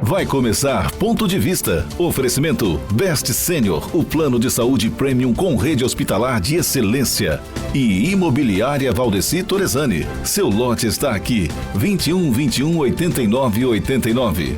Vai começar Ponto de Vista. Oferecimento Best Senior, o plano de saúde premium com rede hospitalar de excelência. E Imobiliária Valdeci Torresani. Seu lote está aqui. 2121-8989.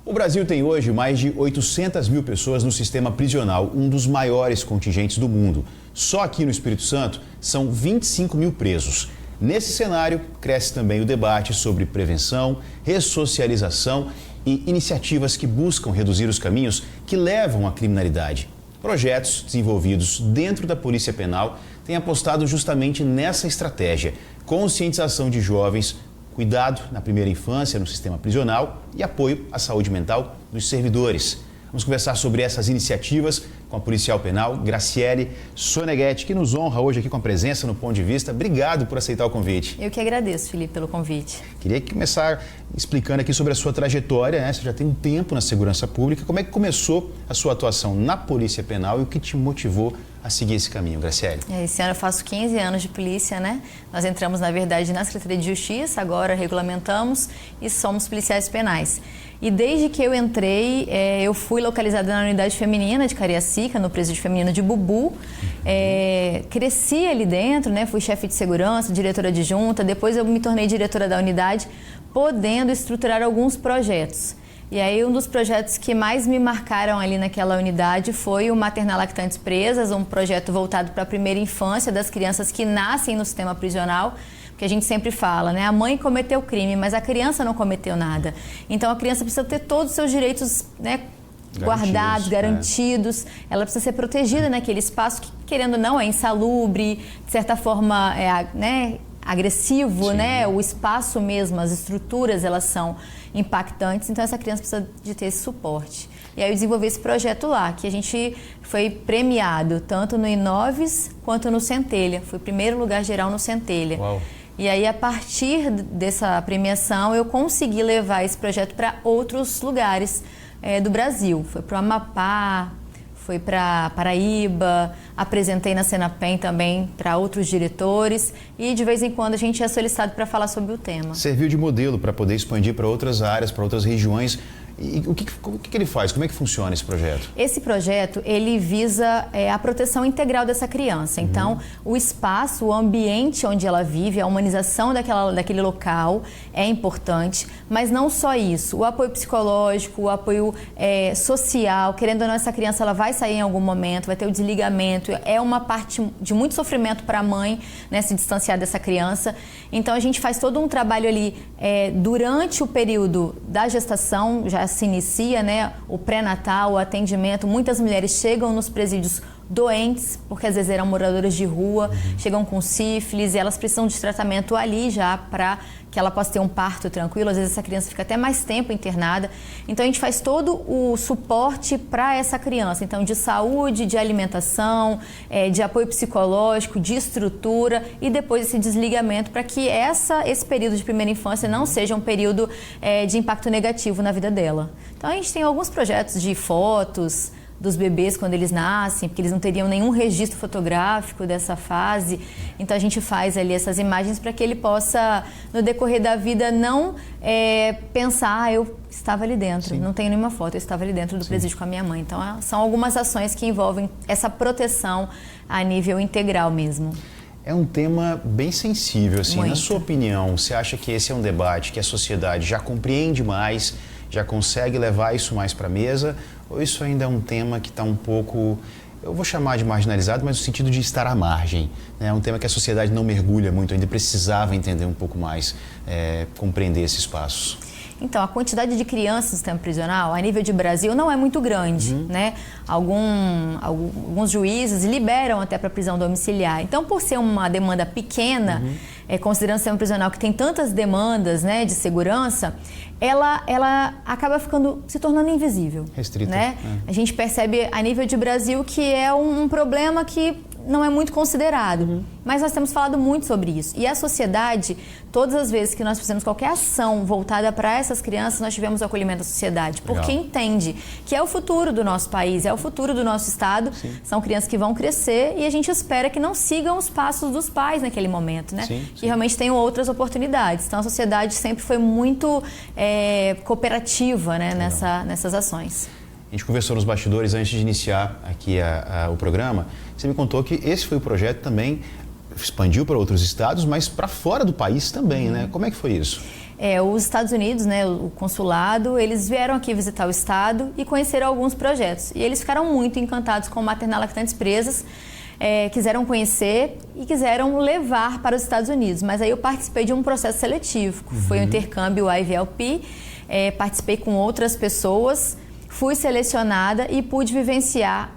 O Brasil tem hoje mais de 800 mil pessoas no sistema prisional, um dos maiores contingentes do mundo. Só aqui no Espírito Santo são 25 mil presos. Nesse cenário, cresce também o debate sobre prevenção, ressocialização e iniciativas que buscam reduzir os caminhos que levam à criminalidade. Projetos desenvolvidos dentro da Polícia Penal têm apostado justamente nessa estratégia: conscientização de jovens, cuidado na primeira infância no sistema prisional e apoio à saúde mental dos servidores. Vamos conversar sobre essas iniciativas com a policial penal Graciele Soneghetti, que nos honra hoje aqui com a presença no Ponto de Vista. Obrigado por aceitar o convite. Eu que agradeço, Felipe, pelo convite. Queria começar explicando aqui sobre a sua trajetória, né? Você já tem um tempo na segurança pública. Como é que começou a sua atuação na Polícia Penal e o que te motivou a seguir esse caminho, Graciele? Esse ano eu faço 15 anos de polícia, né? Nós entramos, na verdade, na Secretaria de Justiça, agora regulamentamos e somos policiais penais. E desde que eu entrei, eu fui localizada na unidade feminina de Cariacica, no presídio feminino de Bubu. Cresci ali dentro, né? Fui chefe de segurança, diretora adjunta, depois eu me tornei diretora da unidade, podendo estruturar alguns projetos. E aí um dos projetos que mais me marcaram ali naquela unidade foi o Maternal Lactantes Presas, um projeto voltado para a primeira infância das crianças que nascem no sistema prisional, que a gente sempre fala, né? A mãe cometeu crime, mas a criança não cometeu nada. Então a criança precisa ter todos os seus direitos, né, guardados, garantidos. Ela precisa ser protegida naquele espaço que, querendo ou não, é insalubre, de certa forma, agressivo, né? O espaço mesmo, as estruturas, elas são impactantes. Então essa criança precisa de ter esse suporte. E aí eu desenvolvi esse projeto lá, que a gente foi premiado tanto no Inoves quanto no Centelha. Foi o primeiro lugar geral no Centelha. Uau. E aí, a partir dessa premiação, eu consegui levar esse projeto para outros lugares do Brasil. Foi para o Amapá, foi para Paraíba, apresentei na Senapen também para outros diretores e de vez em quando a gente é solicitado para falar sobre o tema. Serviu de modelo para poder expandir para outras áreas, para outras regiões. E o que ele faz? Como é que funciona esse projeto? Esse projeto, ele visa a proteção integral dessa criança. Então, o espaço, o ambiente onde ela vive, a humanização daquele local é importante, mas não só isso. O apoio psicológico, o apoio social, querendo ou não, essa criança ela vai sair em algum momento, vai ter o desligamento, é uma parte de muito sofrimento para a mãe, né, se distanciar dessa criança. Então, a gente faz todo um trabalho ali durante o período da gestação, já se inicia, né, o pré-natal, o atendimento. Muitas mulheres chegam nos presídios doentes, porque às vezes eram moradoras de rua, chegam com sífilis e elas precisam de tratamento ali já para que ela possa ter um parto tranquilo. Às vezes essa criança fica até mais tempo internada. Então a gente faz todo o suporte para essa criança. Então de saúde, de alimentação, de apoio psicológico, de estrutura e depois esse desligamento para que esse período de primeira infância não seja um período de impacto negativo na vida dela. Então a gente tem alguns projetos de fotos dos bebês quando eles nascem, porque eles não teriam nenhum registro fotográfico dessa fase. Então a gente faz ali essas imagens para que ele possa, no decorrer da vida, não pensar, eu estava ali dentro, não tenho nenhuma foto, eu estava ali dentro do presídio com a minha mãe. Então são algumas ações que envolvem essa proteção a nível integral mesmo. É um tema bem sensível, assim. Muito. Na sua opinião, você acha que esse é um debate que a sociedade já compreende mais, já consegue levar isso mais para a mesa? Ou isso ainda é um tema que está um pouco, eu vou chamar de marginalizado, mas no sentido de estar à margem, né? É um tema que a sociedade não mergulha muito, ainda precisava entender um pouco mais, compreender esses passos. Então, a quantidade de crianças no sistema prisional, a nível de Brasil, não é muito grande, né? Alguns juízes liberam até para prisão domiciliar. Então, por ser uma demanda pequena, considerando o sistema prisional que tem tantas demandas, né, de segurança, ela acaba se tornando invisível. Restrita. Né? A gente percebe a nível de Brasil que é um problema que não é muito considerado. Mas nós temos falado muito sobre isso. E a sociedade, todas as vezes que nós fizemos qualquer ação voltada para essas crianças, nós tivemos o acolhimento da sociedade. Porque entende que é o futuro do nosso país, é o futuro do nosso estado. Sim. São crianças que vão crescer e a gente espera que não sigam os passos dos pais naquele momento, né? Sim, que realmente tenham outras oportunidades. Então a sociedade sempre foi muito cooperativa, né, nessas ações. A gente conversou nos bastidores antes de iniciar aqui o programa. Você me contou que esse foi o projeto também, expandiu para outros estados, mas para fora do país também, né? Como é que foi isso? Os Estados Unidos, né, o consulado, eles vieram aqui visitar o estado e conheceram alguns projetos. E eles ficaram muito encantados com maternal lactantes presas, quiseram conhecer e quiseram levar para os Estados Unidos. Mas aí eu participei de um processo seletivo, que foi o intercâmbio IVLP, participei com outras pessoas, fui selecionada e pude vivenciar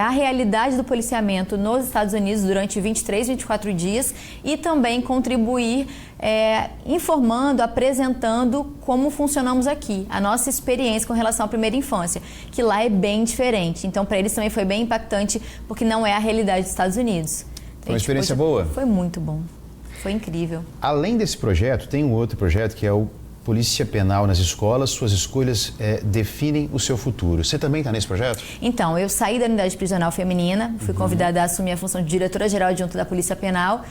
a realidade do policiamento nos Estados Unidos durante 23, 24 dias e também contribuir informando, apresentando como funcionamos aqui, a nossa experiência com relação à primeira infância, que lá é bem diferente. Então, para eles também foi bem impactante, porque não é a realidade dos Estados Unidos. Foi uma experiência boa? Foi muito bom, foi incrível. Além desse projeto, tem um outro projeto que é o Polícia Penal nas escolas, suas escolhas definem o seu futuro. Você também está nesse projeto? Então, eu saí da unidade prisional feminina, fui convidada a assumir a função de diretora-geral adjunta da Polícia Penal.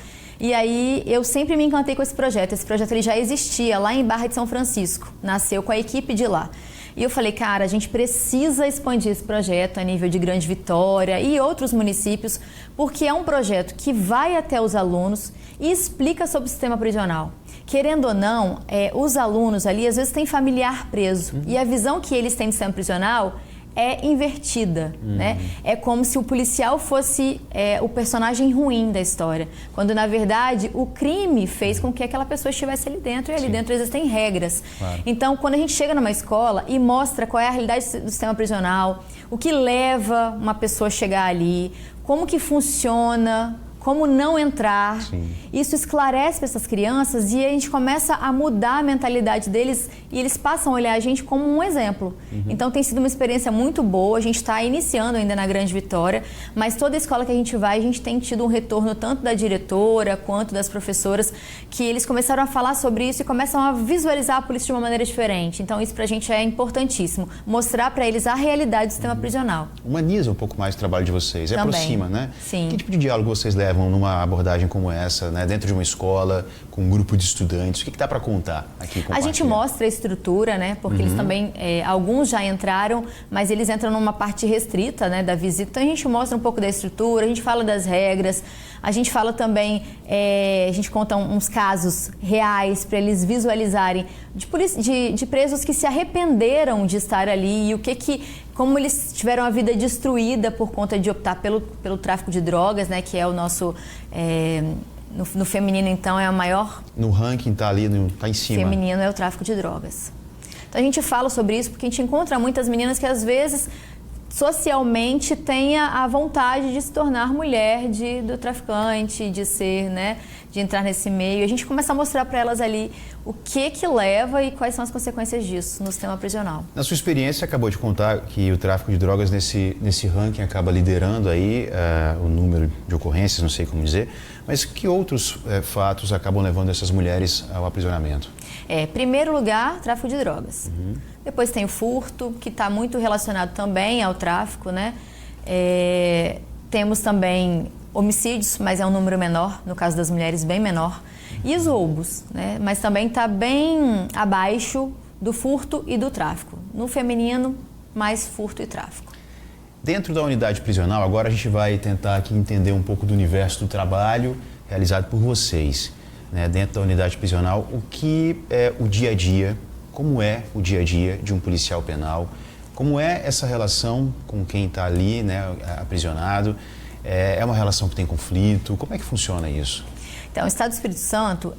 E aí, eu sempre me encantei com esse projeto. Esse projeto ele já existia lá em Barra de São Francisco, nasceu com a equipe de lá. E eu falei, cara, a gente precisa expandir esse projeto a nível de Grande Vitória e outros municípios, porque é um projeto que vai até os alunos e explica sobre o sistema prisional. Querendo ou não, os alunos ali às vezes têm familiar preso e a visão que eles têm de sistema prisional é invertida, né? É como se o policial fosse o personagem ruim da história, quando na verdade o crime fez com que aquela pessoa estivesse ali dentro e ali dentro existem regras. Claro. Então, quando a gente chega numa escola e mostra qual é a realidade do sistema prisional, o que leva uma pessoa a chegar ali, como que funciona, como não entrar. Sim. Isso esclarece para essas crianças e a gente começa a mudar a mentalidade deles e eles passam a olhar a gente como um exemplo. Então tem sido uma experiência muito boa, a gente está iniciando ainda na Grande Vitória, mas toda escola que a gente vai, a gente tem tido um retorno tanto da diretora quanto das professoras, que eles começaram a falar sobre isso e começam a visualizar a polícia de uma maneira diferente. Então isso para a gente é importantíssimo, mostrar para eles a realidade do sistema prisional. Humaniza um pouco mais o trabalho de vocês, aproxima, né? Sim. Que tipo de diálogo vocês levam numa abordagem como essa, né, dentro de uma escola, com um grupo de estudantes? O que dá para contar aqui? A gente mostra a estrutura, né, porque eles também, alguns já entraram, mas eles entram numa parte restrita, né, da visita. Então a gente mostra um pouco da estrutura, a gente fala das regras, a gente fala também, a gente conta uns casos reais para eles visualizarem de presos que se arrependeram de estar ali e como eles tiveram a vida destruída por conta de optar pelo tráfico de drogas, né, que é o nosso, no feminino então é a maior... No ranking está ali, está em cima. Feminino é o tráfico de drogas. Então a gente fala sobre isso porque a gente encontra muitas meninas que às vezes socialmente tenha a vontade de se tornar mulher do traficante, de ser, né, de entrar nesse meio. A gente começa a mostrar para elas ali o que leva e quais são as consequências disso no sistema prisional. Na sua experiência, acabou de contar que o tráfico de drogas nesse ranking acaba liderando aí o número de ocorrências, não sei como dizer, mas que outros fatos acabam levando essas mulheres ao aprisionamento? Primeiro lugar, tráfico de drogas. Depois tem o furto, que está muito relacionado também ao tráfico, né? Temos também homicídios, mas é um número menor, no caso das mulheres, bem menor. E os roubos, né? Mas também está bem abaixo do furto e do tráfico. No feminino, mais furto e tráfico. Dentro da unidade prisional, agora a gente vai tentar aqui entender um pouco do universo do trabalho realizado por vocês, né? Dentro da unidade prisional, o que é o dia a dia, como é o dia a dia de um policial penal, como é essa relação com quem está ali, né, aprisionado, é uma relação que tem conflito, como é que funciona isso? Então, o Estado do Espírito Santo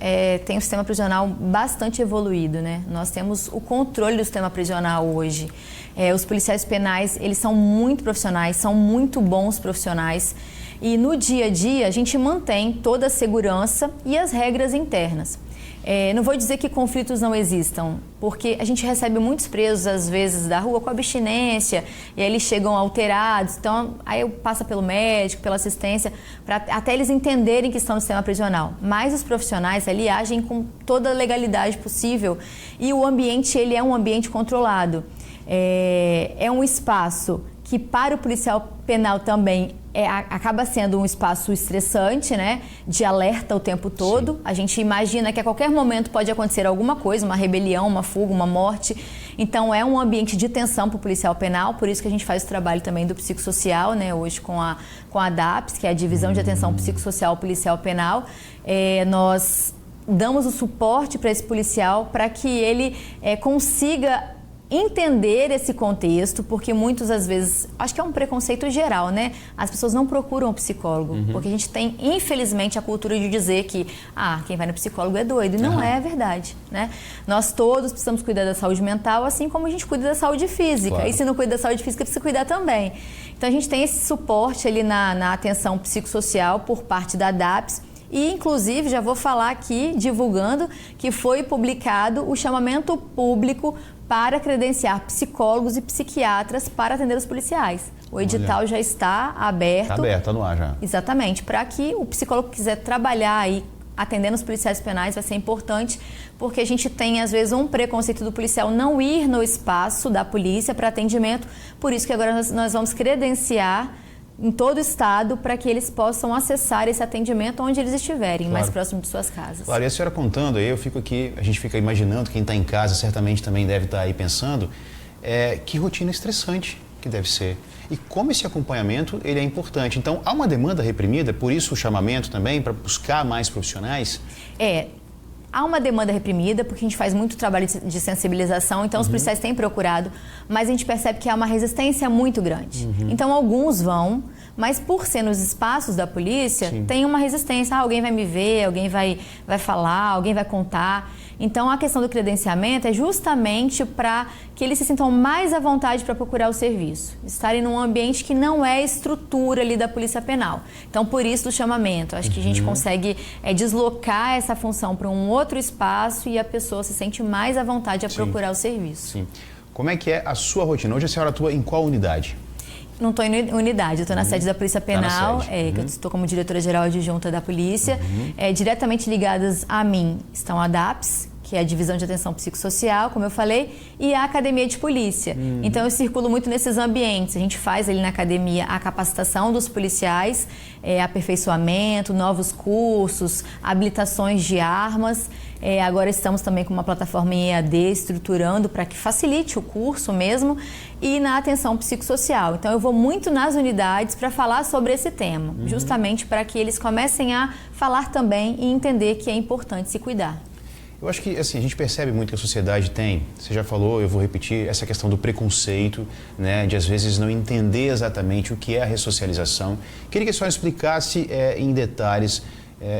tem um sistema prisional bastante evoluído, né? Nós temos o controle do sistema prisional hoje. Os policiais penais, eles são muito profissionais, são muito bons profissionais. E no dia a dia, a gente mantém toda a segurança e as regras internas. Não vou dizer que conflitos não existam, porque a gente recebe muitos presos, às vezes, da rua com abstinência, e aí eles chegam alterados, então aí passa pelo médico, pela assistência, até eles entenderem que estão no sistema prisional. Mas os profissionais ali agem com toda a legalidade possível, e o ambiente, ele é um ambiente controlado. É um espaço que para o policial penal também acaba sendo um espaço estressante, né? De alerta o tempo todo. Sim. A gente imagina que a qualquer momento pode acontecer alguma coisa, uma rebelião, uma fuga, uma morte. Então é um ambiente de tensão para o policial penal, por isso que a gente faz o trabalho também do psicossocial, né? Hoje com a DAPS, que é a Divisão de Atenção Psicossocial Policial Penal. Nós damos o suporte para esse policial para que ele consiga entender esse contexto, porque muitas das vezes, acho que é um preconceito geral, né? As pessoas não procuram um psicólogo, porque a gente tem, infelizmente, a cultura de dizer que quem vai no psicólogo é doido, e não é verdade, né? Nós todos precisamos cuidar da saúde mental, assim como a gente cuida da saúde física, claro. E se não cuida da saúde física, precisa cuidar também. Então a gente tem esse suporte ali na atenção psicossocial por parte da DAPS. E, inclusive, já vou falar aqui, divulgando, que foi publicado o chamamento público para credenciar psicólogos e psiquiatras para atender os policiais. O edital já está aberto. Está aberto, está no ar já. Exatamente, para que o psicólogo que quiser trabalhar aí atendendo os policiais penais vai ser importante, porque a gente tem, às vezes, um preconceito do policial não ir no espaço da polícia para atendimento, por isso que agora nós vamos credenciar em todo o estado para que eles possam acessar esse atendimento onde eles estiverem, claro. Mais próximo de suas casas. Claro, e a senhora contando aí, a gente fica imaginando, quem está em casa certamente também deve estar aí pensando, que rotina estressante que deve ser. E como esse acompanhamento ele é importante. Então, há uma demanda reprimida, por isso o chamamento também, para buscar mais profissionais? Há uma demanda reprimida, porque a gente faz muito trabalho de sensibilização, então os policiais têm procurado, mas a gente percebe que há uma resistência muito grande. Então alguns vão, mas por ser nos espaços da polícia, Sim. tem uma resistência. Alguém vai me ver, alguém vai falar, alguém vai contar. Então a questão do credenciamento é justamente para que eles se sintam mais à vontade para procurar o serviço. Estarem num ambiente que não é estrutura ali da Polícia Penal. Então por isso do chamamento. Acho que a gente consegue deslocar essa função para um outro espaço e a pessoa se sente mais à vontade a procurar o serviço. Sim. Como é que é a sua rotina? Hoje a senhora atua em qual unidade? Não estou em unidade, eu estou na sede da Polícia Penal, que eu estou como diretora-geral adjunta da polícia. Diretamente ligadas a mim estão a DAPS, que é a Divisão de Atenção Psicossocial, como eu falei, e a Academia de Polícia. Então eu circulo muito nesses ambientes. A gente faz ali na academia a capacitação dos policiais, aperfeiçoamento, novos cursos, habilitações de armas. Agora estamos também com uma plataforma em EAD estruturando para que facilite o curso mesmo, e na atenção psicossocial. Então eu vou muito nas unidades para falar sobre esse tema, justamente para que eles comecem a falar também e entender que é importante se cuidar. Eu acho que assim, a gente percebe muito que a sociedade tem, você já falou, eu vou repetir, essa questão do preconceito, né, de às vezes não entender exatamente o que é a ressocialização. Queria que a senhora explicasse em detalhes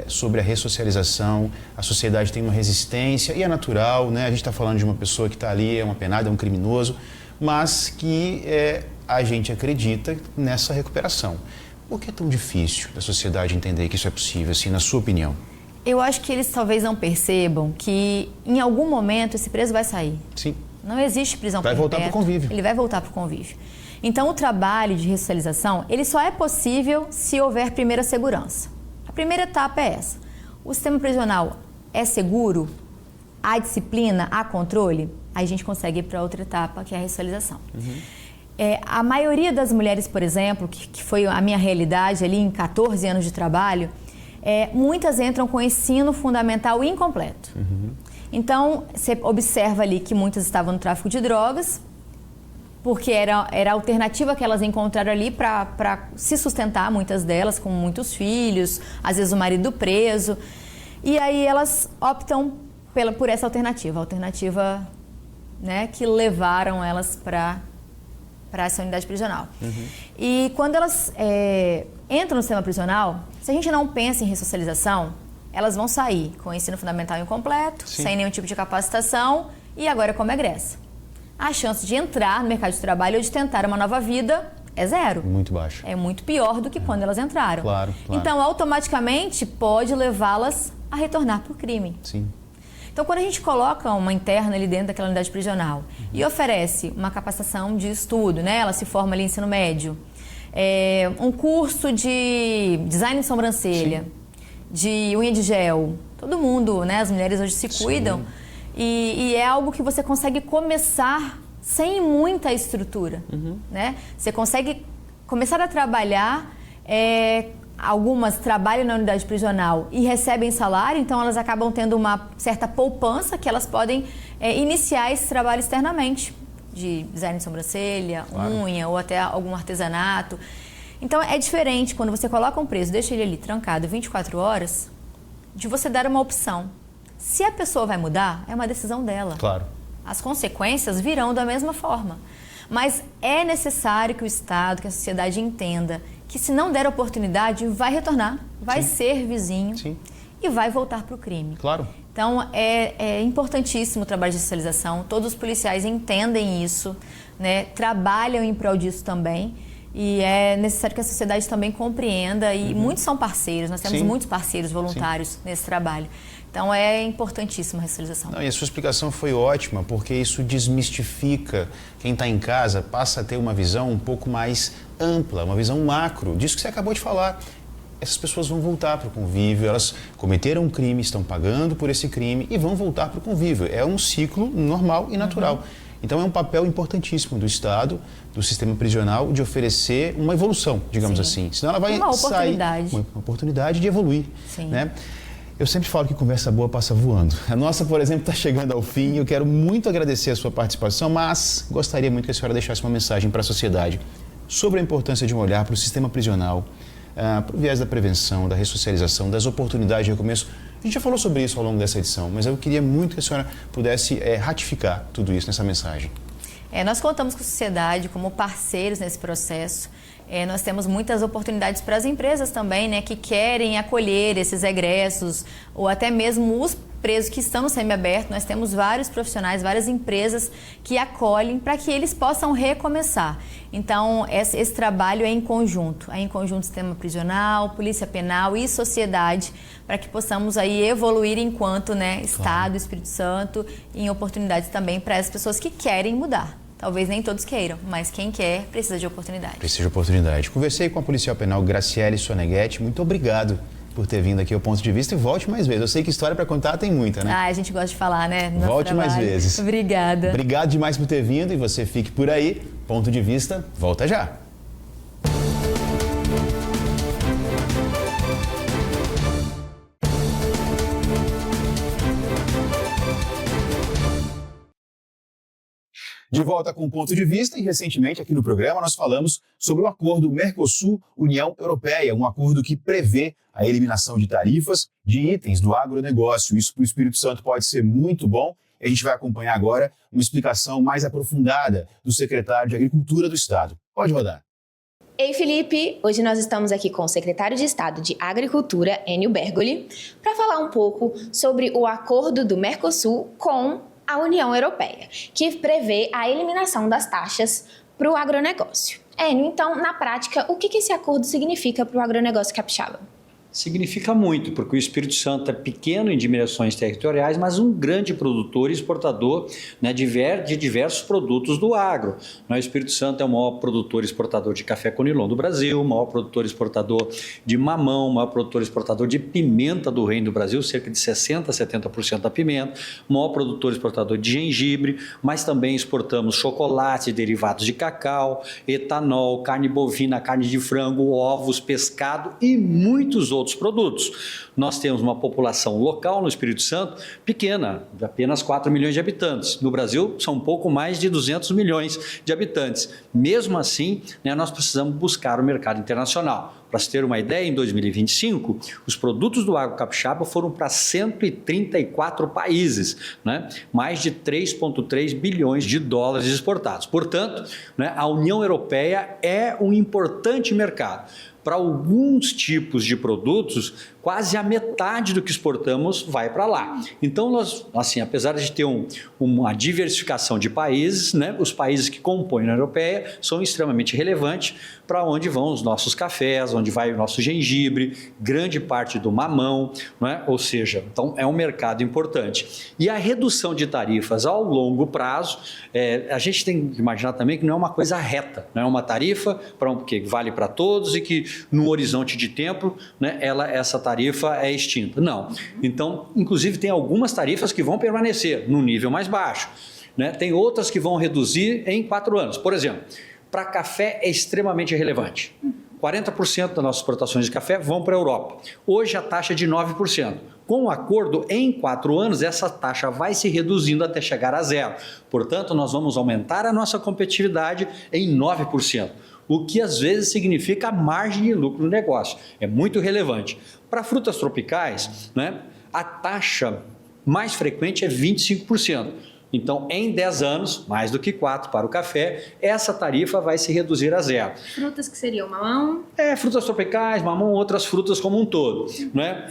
sobre a ressocialização. A sociedade tem uma resistência e é natural, né? A gente está falando de uma pessoa que está ali, é uma penada, é um criminoso, mas que a gente acredita nessa recuperação. Por que é tão difícil da sociedade entender que isso é possível, assim, na sua opinião? Eu acho que eles talvez não percebam que em algum momento esse preso vai sair. Sim. Não existe prisão perpétua. Vai voltar para o convívio. Ele vai voltar para o convívio. Então o trabalho de ressocialização, ele só é possível se houver primeira segurança. A primeira etapa é essa. O sistema prisional é seguro? Há disciplina? Há controle? Aí a gente consegue ir para outra etapa, que é a ressocialização. A maioria das mulheres, por exemplo, que foi a minha realidade ali em 14 anos de trabalho, muitas entram com ensino fundamental incompleto. Então, você observa ali que muitas estavam no tráfico de drogas, porque era a alternativa que elas encontraram ali para se sustentar, muitas delas com muitos filhos, às vezes o marido preso. E aí elas optam por essa alternativa, a alternativa, né, que levaram elas para essa unidade prisional. E quando elas entram no sistema prisional, se a gente não pensa em ressocialização, elas vão sair com o ensino fundamental incompleto, Sim. sem nenhum tipo de capacitação, e agora como egressa. A chance de entrar no mercado de trabalho ou de tentar uma nova vida é zero. Muito baixo. É muito pior do que quando elas entraram. Claro. Então, automaticamente, pode levá-las a retornar para o crime. Sim. Então, quando a gente coloca uma interna ali dentro daquela unidade prisional e oferece uma capacitação de estudo, né? Ela se forma ali em ensino médio, um curso de design de sobrancelha, de unha de gel, todo mundo, né? As mulheres hoje se cuidam e é algo que você consegue começar sem muita estrutura, né? Você consegue começar a trabalhar, algumas trabalham na unidade prisional e recebem salário, então elas acabam tendo uma certa poupança que elas podem iniciar esse trabalho externamente, de design de sobrancelha, unha ou até algum artesanato. Então é diferente quando você coloca um preso, deixa ele ali trancado 24 horas, de você dar uma opção. Se a pessoa vai mudar, é uma decisão dela. Claro. As consequências virão da mesma forma. Mas é necessário que o Estado, que a sociedade entenda que se não der oportunidade, vai retornar, vai ser vizinho e vai voltar para o crime. Claro. Então, é importantíssimo o trabalho de socialização, todos os policiais entendem isso, né? Trabalham em prol disso também e é necessário que a sociedade também compreenda e muitos são parceiros, nós temos muitos parceiros voluntários nesse trabalho. Então, é importantíssima a ressocialização. E a sua explicação foi ótima, porque isso desmistifica. Quem está em casa passa a ter uma visão um pouco mais ampla, uma visão macro, disso que você acabou de falar. Essas pessoas vão voltar para o convívio, elas cometeram um crime, estão pagando por esse crime e vão voltar para o convívio. É um ciclo normal e natural. Então, é um papel importantíssimo do Estado, do sistema prisional, de oferecer uma evolução, digamos assim. Senão ela vai sair... Uma oportunidade de evoluir. Né? Eu sempre falo que conversa boa passa voando. A nossa, por exemplo, está chegando ao fim. Eu quero muito agradecer a sua participação, mas gostaria muito que a senhora deixasse uma mensagem para a sociedade sobre a importância de um olhar para o sistema prisional, para o viés da prevenção, da ressocialização, das oportunidades de recomeço. A gente já falou sobre isso ao longo dessa edição, mas eu queria muito que a senhora pudesse ratificar tudo isso nessa mensagem. Nós contamos com a sociedade como parceiros nesse processo. Nós temos muitas oportunidades para as empresas também, né, que querem acolher esses egressos ou até mesmo os presos que estão no semiaberto. Nós temos vários profissionais, várias empresas que acolhem para que eles possam recomeçar. Então, esse trabalho é em conjunto sistema prisional, polícia penal e sociedade, para que possamos aí evoluir enquanto, né, Estado, Espírito Santo, em oportunidades também para as pessoas que querem mudar. Talvez nem todos queiram, mas quem quer precisa de oportunidade. Precisa de oportunidade. Conversei com a policial penal Graciele Soneghetti. Muito obrigado por ter vindo aqui ao Ponto de Vista e volte mais vezes. Eu sei que história para contar tem muita, né? A gente gosta de falar, né? Volte mais vezes. Obrigada. Obrigado demais por ter vindo e você fique por aí. Ponto de Vista, volta já. De volta com o Ponto de Vista e recentemente aqui no programa nós falamos sobre o acordo Mercosul-União Europeia, um acordo que prevê a eliminação de tarifas de itens do agronegócio. Isso para o Espírito Santo pode ser muito bom. A gente vai acompanhar agora uma explicação mais aprofundada do secretário de Agricultura do Estado. Pode rodar. Ei, Felipe! Hoje nós estamos aqui com o secretário de Estado de Agricultura, Enio Bergoli, para falar um pouco sobre o acordo do Mercosul com a União Europeia, que prevê a eliminação das taxas para o agronegócio. Enio, então, na prática, o que esse acordo significa para o agronegócio capixaba? Significa muito, porque o Espírito Santo é pequeno em dimensões territoriais, mas um grande produtor e exportador, né, de diversos produtos do agro. O Espírito Santo é o maior produtor e exportador de café conilon do Brasil, o maior produtor e exportador de mamão, o maior produtor e exportador de pimenta do Reino do Brasil, cerca de 60% a 70% da pimenta, o maior produtor e exportador de gengibre, mas também exportamos chocolate, derivados de cacau, etanol, carne bovina, carne de frango, ovos, pescado e muitos outros produtos. Nós temos uma população local no Espírito Santo pequena, de apenas 4 milhões de habitantes. No Brasil, são um pouco mais de 200 milhões de habitantes. Mesmo assim, né, nós precisamos buscar o mercado internacional. Para se ter uma ideia, em 2025, os produtos do agro capixaba foram para 134 países, né? Mais de 3,3 bilhões de dólares exportados. Portanto, né, a União Europeia é um importante mercado. Para alguns tipos de produtos, quase a metade do que exportamos vai para lá. Então, nós, assim, apesar de ter uma diversificação de países, né, os países que compõem a União Europeia são extremamente relevantes para onde vão os nossos cafés, onde vai o nosso gengibre, grande parte do mamão, né? Ou seja, então é um mercado importante. E a redução de tarifas ao longo prazo, a gente tem que imaginar também que não é uma coisa reta, não é uma tarifa que vale para todos e que no horizonte de tempo, né, essa tarifa é extinta. Não. Então, inclusive, tem algumas tarifas que vão permanecer no nível mais baixo, né? Tem outras que vão reduzir em 4 anos. Por exemplo, para café é extremamente relevante. 40% das nossas exportações de café vão para a Europa. Hoje a taxa é de 9%. Com o acordo, em 4 anos, essa taxa vai se reduzindo até chegar a 0. Portanto, nós vamos aumentar a nossa competitividade em 9%. O que às vezes significa a margem de lucro no negócio. É muito relevante. Para frutas tropicais, né, a taxa mais frequente é 25%. Então, em 10 anos, mais do que 4 para o café, essa tarifa vai se reduzir a 0. Frutas que seriam mamão? Frutas tropicais, mamão, outras frutas como um todo, né?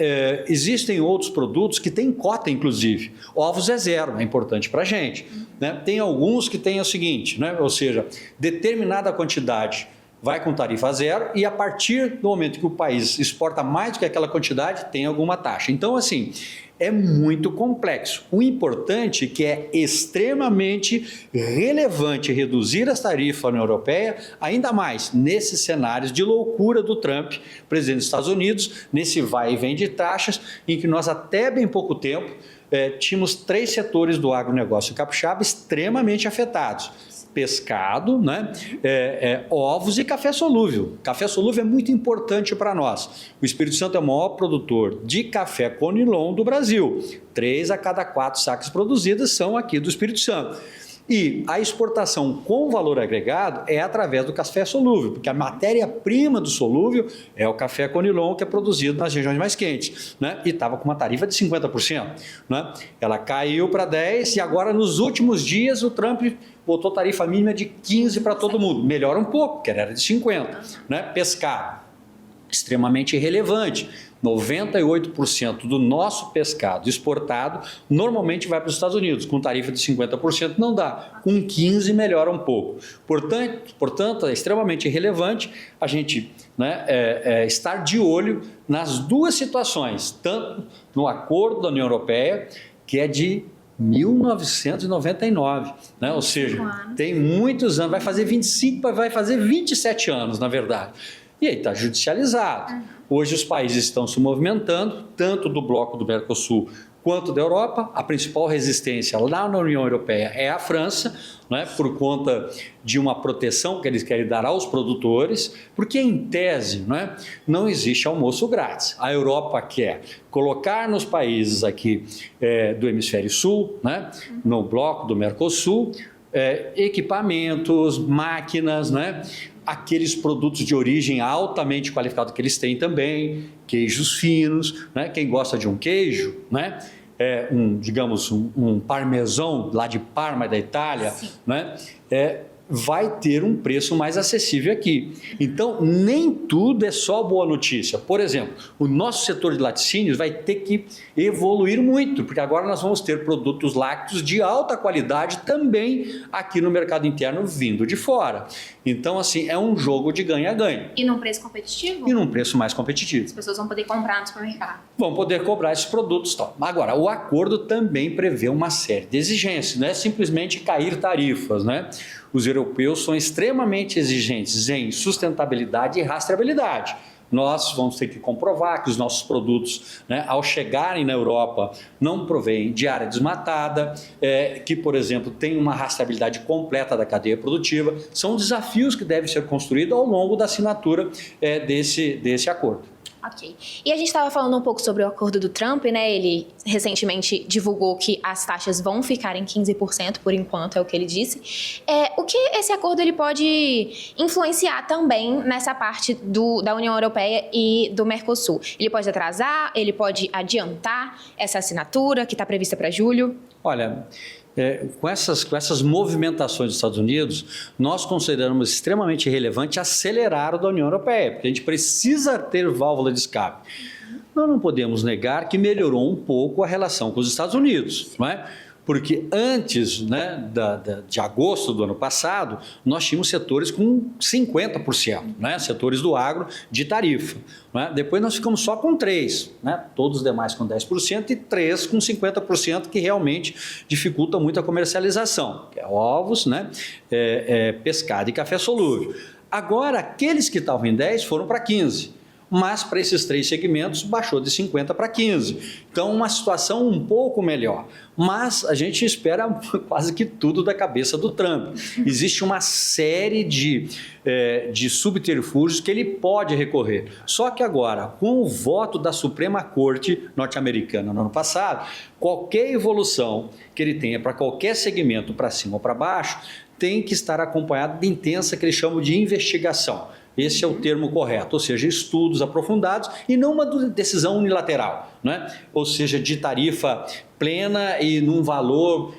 Existem outros produtos que têm cota, inclusive. Ovos é 0, é importante para a gente, né? Tem alguns que têm o seguinte, né? Ou seja, determinada quantidade vai com tarifa 0 e a partir do momento que o país exporta mais do que aquela quantidade, tem alguma taxa. Então, assim, é muito complexo. O importante é que é extremamente relevante reduzir as tarifas na União Europeia, ainda mais nesses cenários de loucura do Trump, presidente dos Estados Unidos, nesse vai e vem de taxas, em que nós até bem pouco tempo tínhamos 3 setores do agronegócio capixaba extremamente afetados. Pescado, né? Ovos e café solúvel. Café solúvel é muito importante para nós. O Espírito Santo é o maior produtor de café Conilon do Brasil. 3 a cada 4 sacas produzidas são aqui do Espírito Santo. E a exportação com valor agregado é através do café solúvel, porque a matéria-prima do solúvel é o café Conilon, que é produzido nas regiões mais quentes, né? E estava com uma tarifa de 50%. Né? Ela caiu para 10% e agora, nos últimos dias, o Trump botou tarifa mínima de 15% para todo mundo. Melhora um pouco, que era de 50%. Né? Pescado, extremamente relevante. 98% do nosso pescado exportado normalmente vai para os Estados Unidos. Com tarifa de 50% não dá. Com 15% melhora um pouco. Portanto, é extremamente relevante a gente, né, estar de olho nas duas situações. Tanto no acordo da União Europeia, que é de 1999, né? Ou seja, tem muitos anos, vai fazer 25, vai fazer 27 anos, na verdade. E aí está judicializado. Hoje os países estão se movimentando, tanto do bloco do Mercosul quanto da Europa. A principal resistência lá na União Europeia é a França, né, por conta de uma proteção que eles querem dar aos produtores, porque em tese, né, não existe almoço grátis. A Europa quer colocar nos países aqui do hemisfério sul, né, no bloco do Mercosul, equipamentos, máquinas, né, aqueles produtos de origem altamente qualificada que eles têm também, queijos finos, né? Quem gosta de um queijo, né? Digamos, um parmesão lá de Parma, da Itália, né? Vai ter um preço mais acessível aqui. Então, nem tudo é só boa notícia. Por exemplo, o nosso setor de laticínios vai ter que evoluir muito, porque agora nós vamos ter produtos lácteos de alta qualidade também aqui no mercado interno, vindo de fora. Então, assim, é um jogo de ganha-ganha. E num preço competitivo? E num preço mais competitivo. As pessoas vão poder comprar no supermercado. Vão poder comprar esses produtos. Tal. Agora, o acordo também prevê uma série de exigências, não é simplesmente cair tarifas, né? Os europeus são extremamente exigentes em sustentabilidade e rastreabilidade. Nós vamos ter que comprovar que os nossos produtos, né, ao chegarem na Europa, não provêm de área desmatada, que, por exemplo, tem uma rastreabilidade completa da cadeia produtiva. São desafios que devem ser construídos ao longo da assinatura desse acordo. Ok. E a gente estava falando um pouco sobre o acordo do Trump, né? Ele recentemente divulgou que as taxas vão ficar em 15% por enquanto, é o que ele disse. O que esse acordo ele pode influenciar também nessa parte da União Europeia e do Mercosul? Ele pode atrasar, ele pode adiantar essa assinatura que está prevista para julho? Olha, com essas movimentações dos Estados Unidos, nós consideramos extremamente relevante acelerar o da União Europeia, porque a gente precisa ter válvula de escape. Nós não podemos negar que melhorou um pouco a relação com os Estados Unidos, não é? Porque antes, né, de agosto do ano passado, nós tínhamos setores com 50%, né, setores do agro de tarifa. Né? Depois nós ficamos só com 3%, né, todos os demais com 10% e 3% com 50%, que realmente dificulta muito a comercialização, que é ovos, né, pescado e café solúvel. Agora, aqueles que estavam em 10% foram para 15%. Mas para esses 3 segmentos baixou de 50 para 15. Então, uma situação um pouco melhor. Mas a gente espera quase que tudo da cabeça do Trump. Existe uma série de subterfúgios que ele pode recorrer. Só que agora, com o voto da Suprema Corte norte-americana no ano passado, qualquer evolução que ele tenha para qualquer segmento, para cima ou para baixo, tem que estar acompanhado de intensa, que eles chamam de investigação. Esse é o termo correto, ou seja, estudos aprofundados e não uma decisão unilateral, né? Ou seja, de tarifa plena e num valor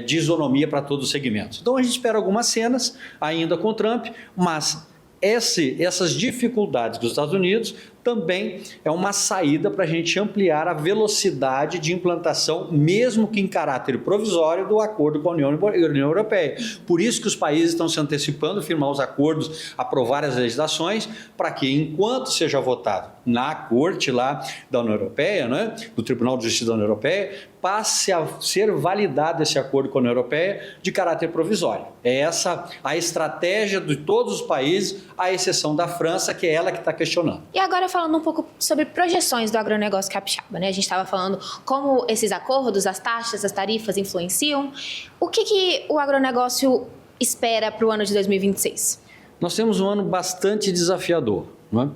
de isonomia para todos os segmentos. Então a gente espera algumas cenas ainda com o Trump, mas essas dificuldades dos Estados Unidos também é uma saída para a gente ampliar a velocidade de implantação, mesmo que em caráter provisório, do acordo com a União Europeia. Por isso que os países estão se antecipando, firmar os acordos, aprovar as legislações, para que, enquanto seja votado na Corte lá da União Europeia, né, do Tribunal de Justiça da União Europeia, passe a ser validado esse acordo com a União Europeia de caráter provisório. É essa a estratégia de todos os países, à exceção da França, que é ela que está questionando. E agora falando um pouco sobre projeções do agronegócio capixaba, né? A gente estava falando como esses acordos, as taxas, as tarifas influenciam. O que o agronegócio espera para o ano de 2026? Nós temos um ano bastante desafiador, não é?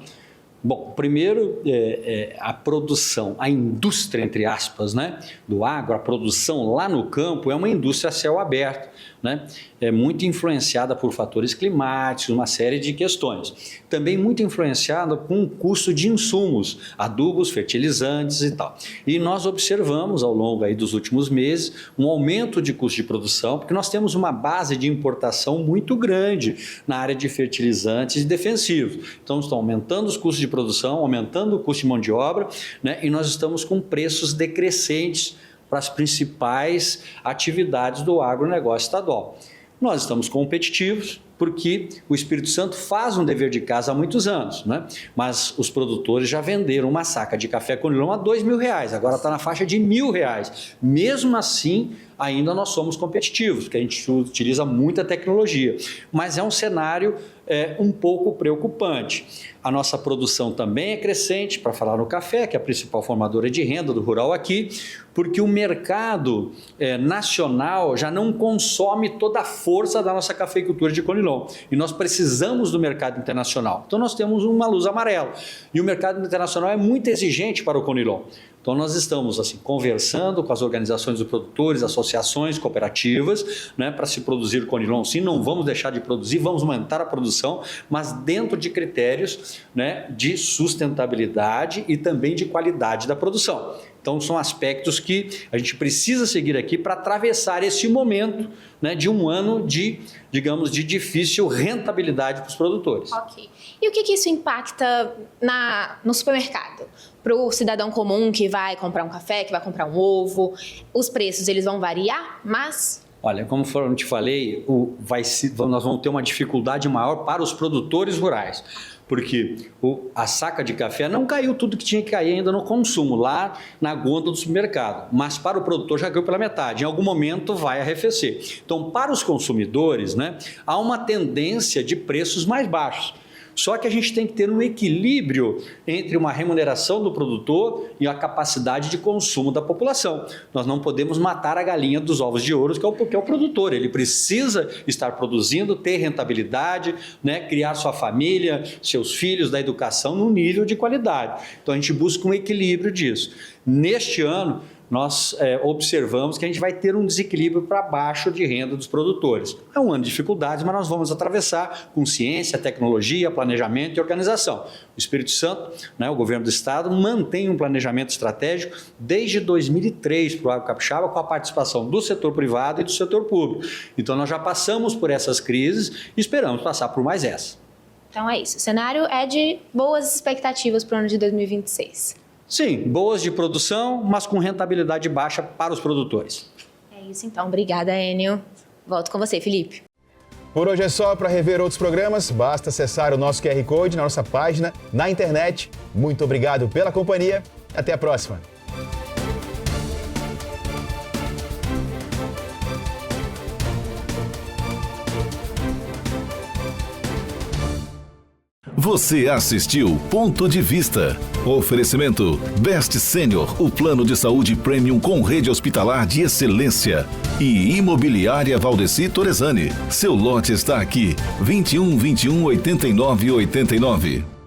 Bom, primeiro, a produção, a indústria, entre aspas, né, do agro, a produção lá no campo é uma indústria a céu aberto, né? É muito influenciada por fatores climáticos, uma série de questões. Também muito influenciada com o custo de insumos, adubos, fertilizantes e tal. E nós observamos ao longo aí dos últimos meses um aumento de custo de produção, porque nós temos uma base de importação muito grande na área de fertilizantes e defensivos. Então estão aumentando os custos de produção, aumentando o custo de mão de obra, né? E nós estamos com preços decrescentes para as principais atividades do agronegócio estadual. Nós estamos competitivos porque o Espírito Santo faz um dever de casa há muitos anos, né? Mas os produtores já venderam uma saca de café Conilon a R$2.000, agora está na faixa de R$1.000. Mesmo assim, ainda nós somos competitivos, porque a gente utiliza muita tecnologia, mas é um cenário um pouco preocupante. A nossa produção também é crescente, para falar no café, que é a principal formadora de renda do rural aqui, porque o mercado nacional já não consome toda a força da nossa cafeicultura de Conilon, e nós precisamos do mercado internacional. Então nós temos uma luz amarela, e o mercado internacional é muito exigente para o Conilon. Então nós estamos assim conversando com as organizações dos produtores, associações, cooperativas, né, para se produzir Conilon. Sim, não vamos deixar de produzir, vamos aumentar a produção, mas dentro de critérios, né, de sustentabilidade e também de qualidade da produção. Então são aspectos que a gente precisa seguir aqui para atravessar esse momento, né, de um ano de, digamos, de difícil rentabilidade para os produtores. Ok. E o que isso impacta no supermercado? Para o cidadão comum que vai comprar um café, que vai comprar um ovo, os preços eles vão variar, mas... Olha, como eu te falei, nós vamos ter uma dificuldade maior para os produtores rurais, porque a saca de café não caiu tudo que tinha que cair ainda no consumo, lá na gôndola do supermercado, mas para o produtor já caiu pela metade, em algum momento vai arrefecer. Então, para os consumidores, né, há uma tendência de preços mais baixos. Só que a gente tem que ter um equilíbrio entre uma remuneração do produtor e a capacidade de consumo da população. Nós não podemos matar a galinha dos ovos de ouro, que é o produtor. Ele precisa estar produzindo, ter rentabilidade, né, criar sua família, seus filhos, da educação num nível de qualidade. Então a gente busca um equilíbrio disso. Neste ano, nós observamos que a gente vai ter um desequilíbrio para baixo de renda dos produtores. É um ano de dificuldades, mas nós vamos atravessar com ciência, tecnologia, planejamento e organização. O Espírito Santo, né, o governo do estado, mantém um planejamento estratégico desde 2003 para o agro capixaba, com a participação do setor privado e do setor público. Então nós já passamos por essas crises e esperamos passar por mais essa. Então é isso, o cenário é de boas expectativas para o ano de 2026. Sim, boas de produção, mas com rentabilidade baixa para os produtores. É isso então, obrigada, Enio. Volto com você, Felipe. Por hoje é só. Para rever outros programas, basta acessar o nosso QR Code na nossa página, na internet. Muito obrigado pela companhia. Até a próxima. Você assistiu Ponto de Vista. Oferecimento Best Senior, o plano de saúde premium com rede hospitalar de excelência. E Imobiliária Valdeci Torresani. Seu lote está aqui. 21 21 89 89.